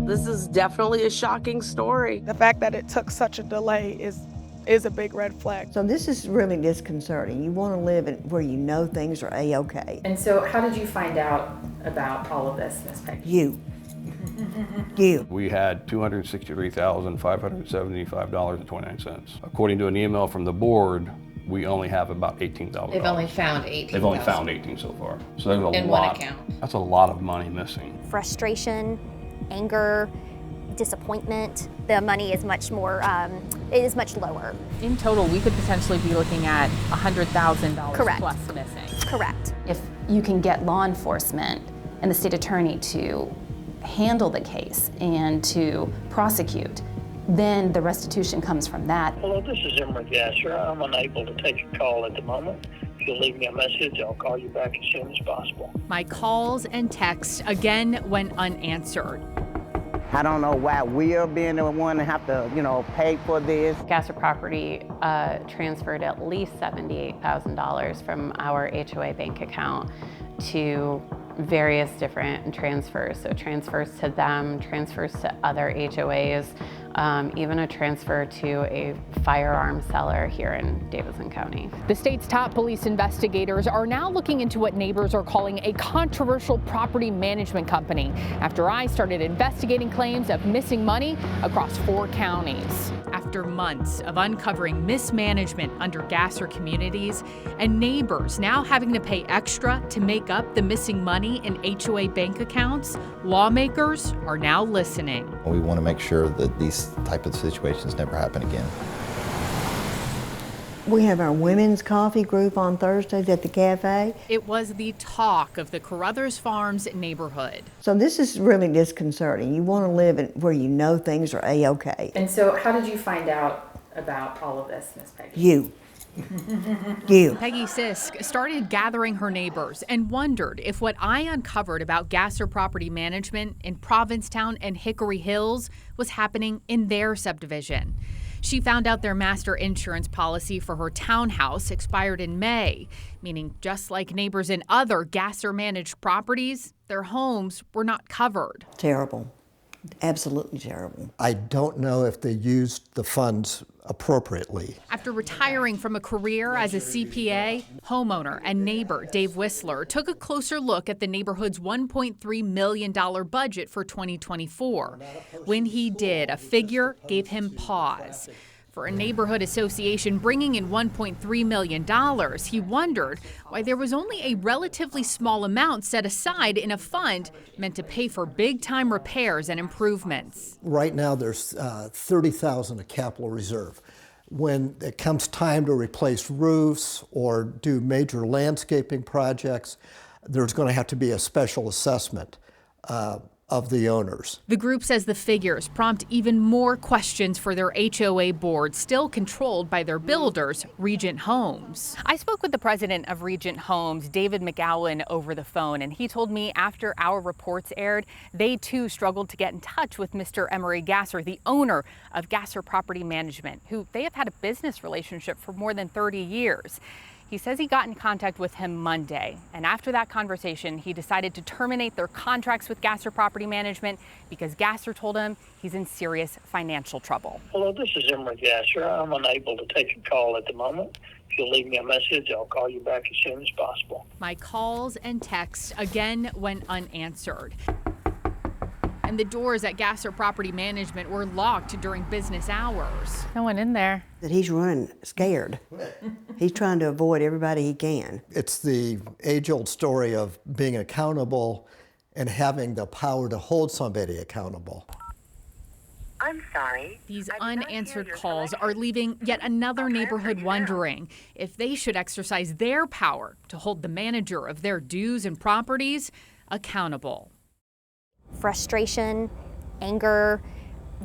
This is definitely a shocking story. The fact that it took such a delay is a big red flag. So this is really disconcerting. You want to live where you know things are A-okay. And so how did you find out about all of this, Ms. Peggy? You. We had $263,575.29. According to an email from the board, we only have about $18,000. They've only found 18. They've only found 18 so far. So there's a lot. In one account. That's a lot of money missing. Frustration, anger, disappointment. The money is much more, it is much lower. In total, we could potentially be looking at $100,000 Correct. plus missing. Correct. If you can get law enforcement and the state attorney to handle the case and to prosecute, then the restitution comes from that. Hello, this is Emery Gasser. I'm unable to take a call at the moment. If you'll leave me a message, I'll call you back as soon as possible. My calls and texts again went unanswered. I don't know why we're being the one to have to, pay for this. Gasser Property transferred at least $78,000 from our HOA bank account to various different transfers. So transfers to them, transfers to other HOAs, even a transfer to a firearm seller here in Davidson County. The state's top police investigators are now looking into what neighbors are calling a controversial property management company after I started investigating claims of missing money across 4 counties. After months of uncovering mismanagement under Gasser communities and neighbors now having to pay extra to make up the missing money in HOA bank accounts, lawmakers are now listening. We want to make sure that these type of situations never happen again. We have our women's coffee group on Thursdays at the cafe. It was the talk of the Carruthers Farms neighborhood. So this is really disconcerting. You want to live where you know things are A-okay. And so how did you find out about all of this, Ms. Peggy? You. Peggy Sisk started gathering her neighbors and wondered if what I uncovered about Gasser Property Management in Provincetown and Hickory Hills was happening in their subdivision. She found out their master insurance policy for her townhouse expired in May, meaning just like neighbors in other Gasser-managed properties, their homes were not covered. Terrible. Absolutely terrible. I don't know if they used the funds appropriately. After retiring from a career as a CPA, homeowner and neighbor Dave Whistler took a closer look at the neighborhood's $1.3 million budget for 2024. When he did, a figure gave him pause. For a neighborhood association bringing in $1.3 million, he wondered why there was only a relatively small amount set aside in a fund meant to pay for big-time repairs and improvements. Right now, there's $30,000 of capital reserve. When it comes time to replace roofs or do major landscaping projects, there's going to have to be a special assessment of the owners. The group says the figures prompt even more questions for their HOA board, still controlled by their builders, Regent Homes. I spoke with the president of Regent Homes, David McGowan, over the phone, and he told me after our reports aired, they too struggled to get in touch with Mr. Emery Gasser, the owner of Gasser Property Management, who they have had a business relationship for more than 30 years. He says he got in contact with him Monday, and after that conversation, he decided to terminate their contracts with Gasser Property Management because Gasser told him he's in serious financial trouble. Hello, this is Emery Gasser. I'm unable to take a call at the moment. If you'll leave me a message, I'll call you back as soon as possible. My calls and texts again went unanswered. And the doors at Gasser Property Management were locked during business hours. No one in there. That he's running scared. He's trying to avoid everybody he can. It's the age-old story of being accountable and having the power to hold somebody accountable. I'm sorry. These unanswered calls are leaving yet another neighborhood wondering if they should exercise their power to hold the manager of their dues and properties accountable. Frustration, anger,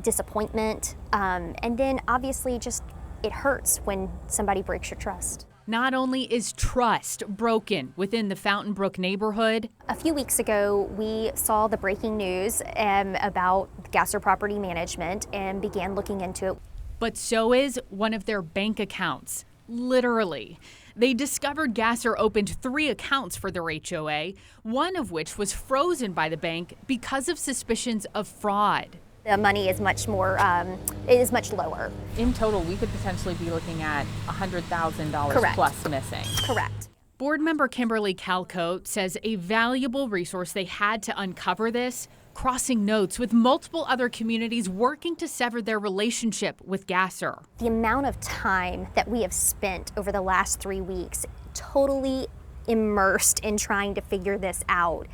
disappointment, and then obviously just it hurts when somebody breaks your trust. Not only is trust broken within the Fountain Brook neighborhood. A few weeks ago, we saw the breaking news about Gasser Property Management and began looking into it. But so is one of their bank accounts, literally. They discovered Gasser opened 3 accounts for their HOA, one of which was frozen by the bank because of suspicions of fraud. The money is much more, it is much lower. In total, we could potentially be looking at $100,000 Correct. plus missing. Correct. Board member Kimberly Calcote says a valuable resource they had to uncover this, crossing notes with multiple other communities working to sever their relationship with Gasser. The amount of time that we have spent over the last 3 weeks totally immersed in trying to figure this out.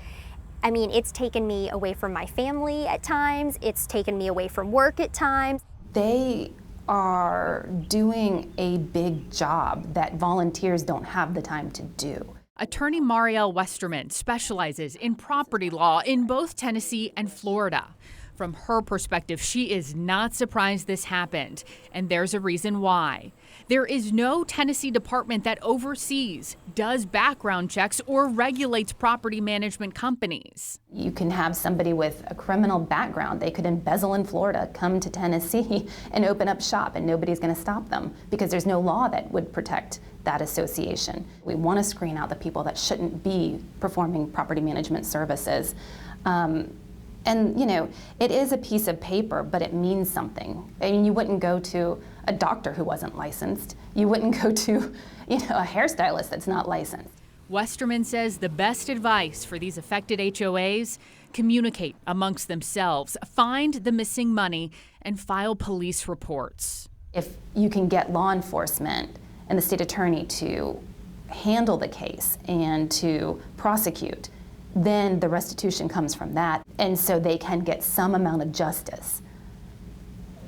I mean, it's taken me away from my family at times. It's taken me away from work at times. They are doing a big job that volunteers don't have the time to do. Attorney Marielle Westerman specializes in property law in both Tennessee and Florida. From her perspective, she is not surprised this happened, and there's a reason why. There is no Tennessee department that oversees, does background checks, or regulates property management companies. You can have somebody with a criminal background. They could embezzle in Florida, come to Tennessee and open up shop, and nobody's going to stop them because there's no law that would protect that association. We want to screen out the people that shouldn't be performing property management services. And, you know, it is a piece of paper, but it means something. I mean, you wouldn't go to a doctor who wasn't licensed. You wouldn't go to, you know, a hairstylist that's not licensed. Westerman says the best advice for these affected HOAs: communicate amongst themselves, find the missing money, and file police reports. If you can get law enforcement and the state attorney to handle the case and to prosecute, then the restitution comes from that. And so they can get some amount of justice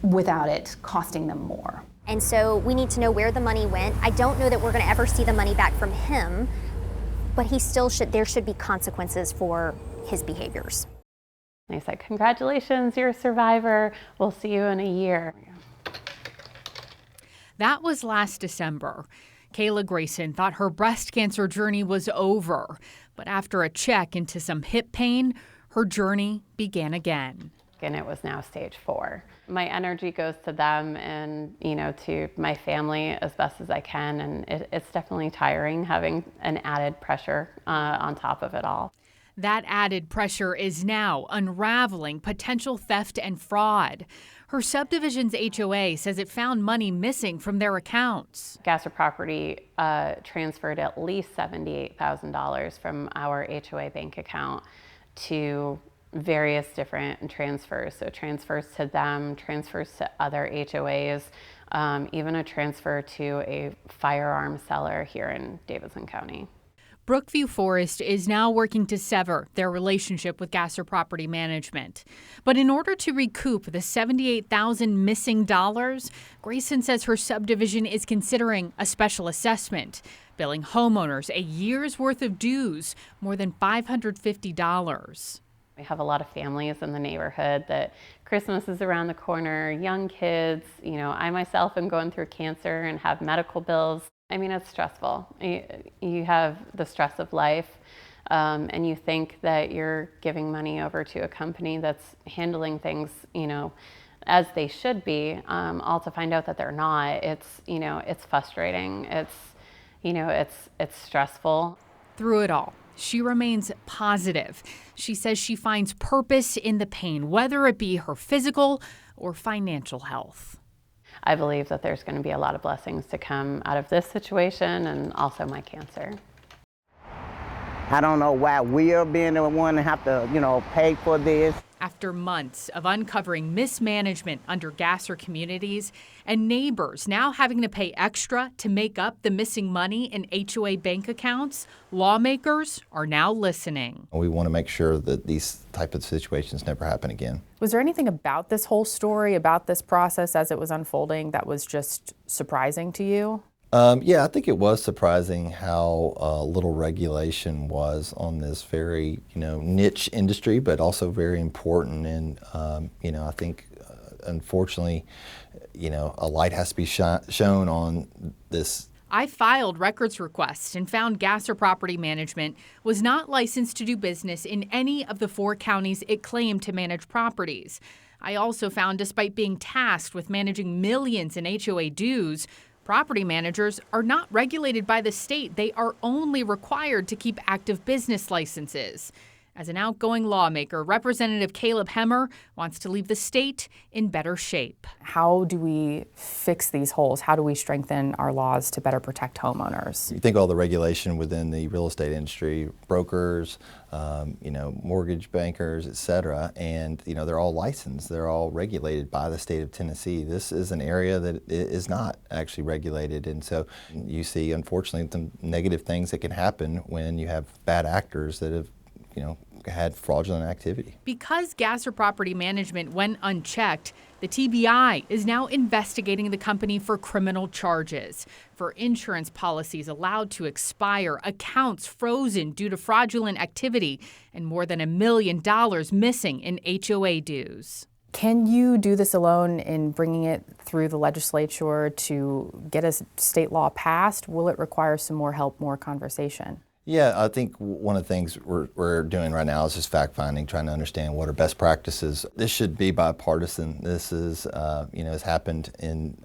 without it costing them more. And so we need to know where the money went. I don't know that we're going to ever see the money back from him, but he still should, there should be consequences for his behaviors. And I said, congratulations, you're a survivor. We'll see you in a year. That was last December. Kayla Grayson thought her breast cancer journey was over, but after a check into some hip pain, her journey began again. And it was now stage 4. My energy goes to them and, you know, to my family as best as I can, and it's definitely tiring having an added pressure on top of it all. That added pressure is now unraveling potential theft and fraud. Her subdivision's HOA says it found money missing from their accounts. Gasser Property transferred at least $78,000 from our HOA bank account to various different transfers. So transfers to them, transfers to other HOAs, even a transfer to a firearm seller here in Davidson County. Brookview Forest is now working to sever their relationship with Gasser Property Management. But in order to recoup the $78,000 missing dollars, Grayson says her subdivision is considering a special assessment, billing homeowners a year's worth of dues, more than $550. We have a lot of families in the neighborhood that Christmas is around the corner, young kids. You know, I myself am going through cancer and have medical bills. I mean, it's stressful. You have the stress of life, and you think that you're giving money over to a company that's handling things, you know, as they should be, all to find out that they're not. It's, you know, it's frustrating. It's, you know, it's stressful. Through it all, she remains positive. She says she finds purpose in the pain, whether it be her physical or financial health. I believe that there's going to be a lot of blessings to come out of this situation and also my cancer. I don't know why we're being the one to have to, you know, pay for this. After months of uncovering mismanagement under Gasser communities and neighbors now having to pay extra to make up the missing money in HOA bank accounts, lawmakers are now listening. We want to make sure that these type of situations never happen again. Was there anything about this whole story, about this process as it was unfolding, that was just surprising to you? Yeah, I think it was surprising how little regulation was on this very, you know, niche industry, but also very important. And, you know, I think, unfortunately, you know, a light has to be shown on this. I filed records requests and found Gasser Property Management was not licensed to do business in any of the 4 counties it claimed to manage properties. I also found, despite being tasked with managing millions in HOA dues, Property managers are not regulated by the state. They are only required to keep active business licenses. As an outgoing lawmaker, Representative Caleb Hemmer wants to leave the state in better shape. How do we fix these holes? How do we strengthen our laws to better protect homeowners? You think all the regulation within the real estate industry, brokers, mortgage bankers, et cetera, and they're all licensed, they're all regulated by the state of Tennessee. This is an area that is not actually regulated, and so you see, unfortunately, some negative things that can happen when you have bad actors that have had fraudulent activity. Because gas or property management went unchecked, the TBI is now investigating the company for criminal charges, for insurance policies allowed to expire, accounts frozen due to fraudulent activity, and more than $1 million missing in HOA dues. Can you do this alone in bringing it through the legislature to get a state law passed? Will it require some more help, more conversation? Yeah, I think one of the things we're doing right now is just fact-finding, trying to understand what are best practices. This should be bipartisan. This is, has happened in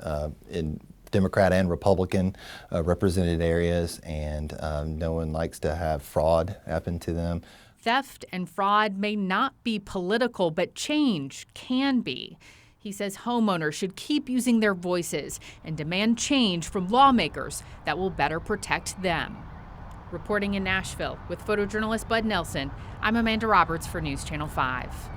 Democrat and Republican represented areas, and no one likes to have fraud happen to them. Theft and fraud may not be political, but change can be. He says homeowners should keep using their voices and demand change from lawmakers that will better protect them. Reporting in Nashville with photojournalist Bud Nelson, I'm Amanda Roberts for News Channel 5.